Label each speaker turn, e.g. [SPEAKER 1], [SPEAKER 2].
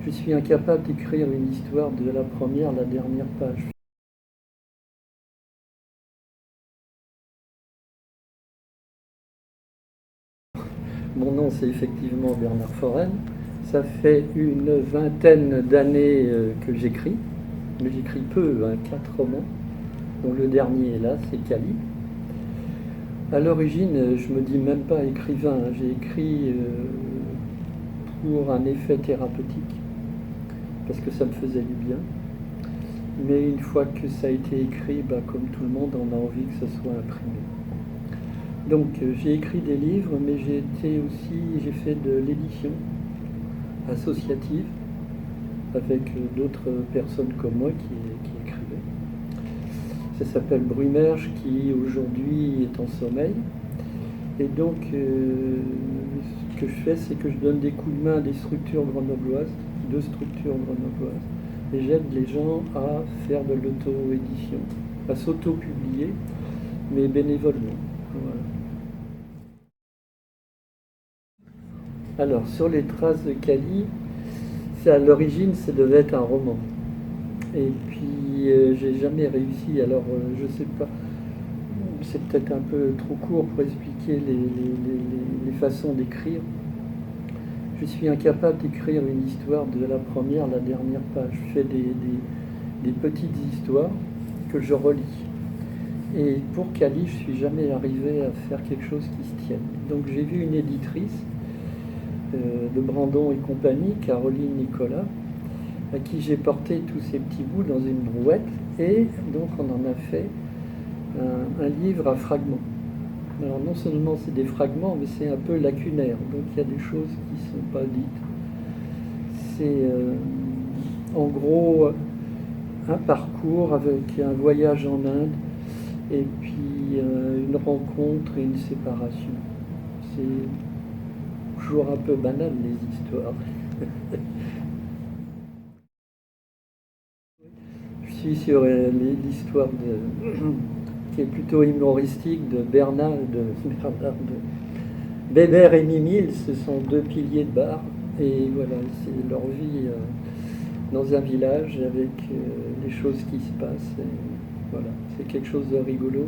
[SPEAKER 1] Je suis incapable d'écrire une histoire de la première à la dernière page. Mon nom, c'est effectivement Bernard Forel. Ça fait une vingtaine d'années que j'écris, mais j'écris peu, 4 romans, dont le dernier est là, c'est Cali. À l'origine, je me dis même pas écrivain, j'ai écrit pour un effet thérapeutique, parce que ça me faisait du bien. Mais une fois que ça a été écrit, comme tout le monde, on a envie que ça soit imprimé. Donc j'ai écrit des livres, mais j'ai fait de l'édition associative avec d'autres personnes comme moi qui écrivaient. Ça s'appelle Brumerge, qui aujourd'hui est en sommeil. Et donc, ce que je fais, c'est que je donne des coups de main à des structures grenobloises, 2 structures grenobloises, et j'aide les gens à faire de l'auto-édition, à s'auto-publier, mais bénévolement. Voilà. Alors, sur les traces de Cali, à l'origine, ça devait être un roman. Et puis, j'ai jamais réussi. Alors, je sais pas, c'est peut-être un peu trop court pour expliquer les façons d'écrire. Je suis incapable d'écrire une histoire de la première à la dernière page. Je fais des petites histoires que je relis. Et pour Cali, je suis jamais arrivé à faire quelque chose qui se tienne. Donc j'ai vu une éditrice de Brandon et compagnie, Caroline Nicolas, à qui j'ai porté tous ces petits bouts dans une brouette, et donc on en a fait un livre à fragments. Alors non seulement c'est des fragments, mais c'est un peu lacunaire, donc il y a des choses qui ne sont pas dites. C'est en gros un parcours avec un voyage en Inde, et puis une rencontre et une séparation. C'est toujours un peu banal, les histoires. Je suis sur l'histoire qui est plutôt humoristique de Bébert et Mimile. Ce sont 2 piliers de bar, et voilà, c'est leur vie dans un village avec les choses qui se passent. Et voilà, c'est quelque chose de rigolo.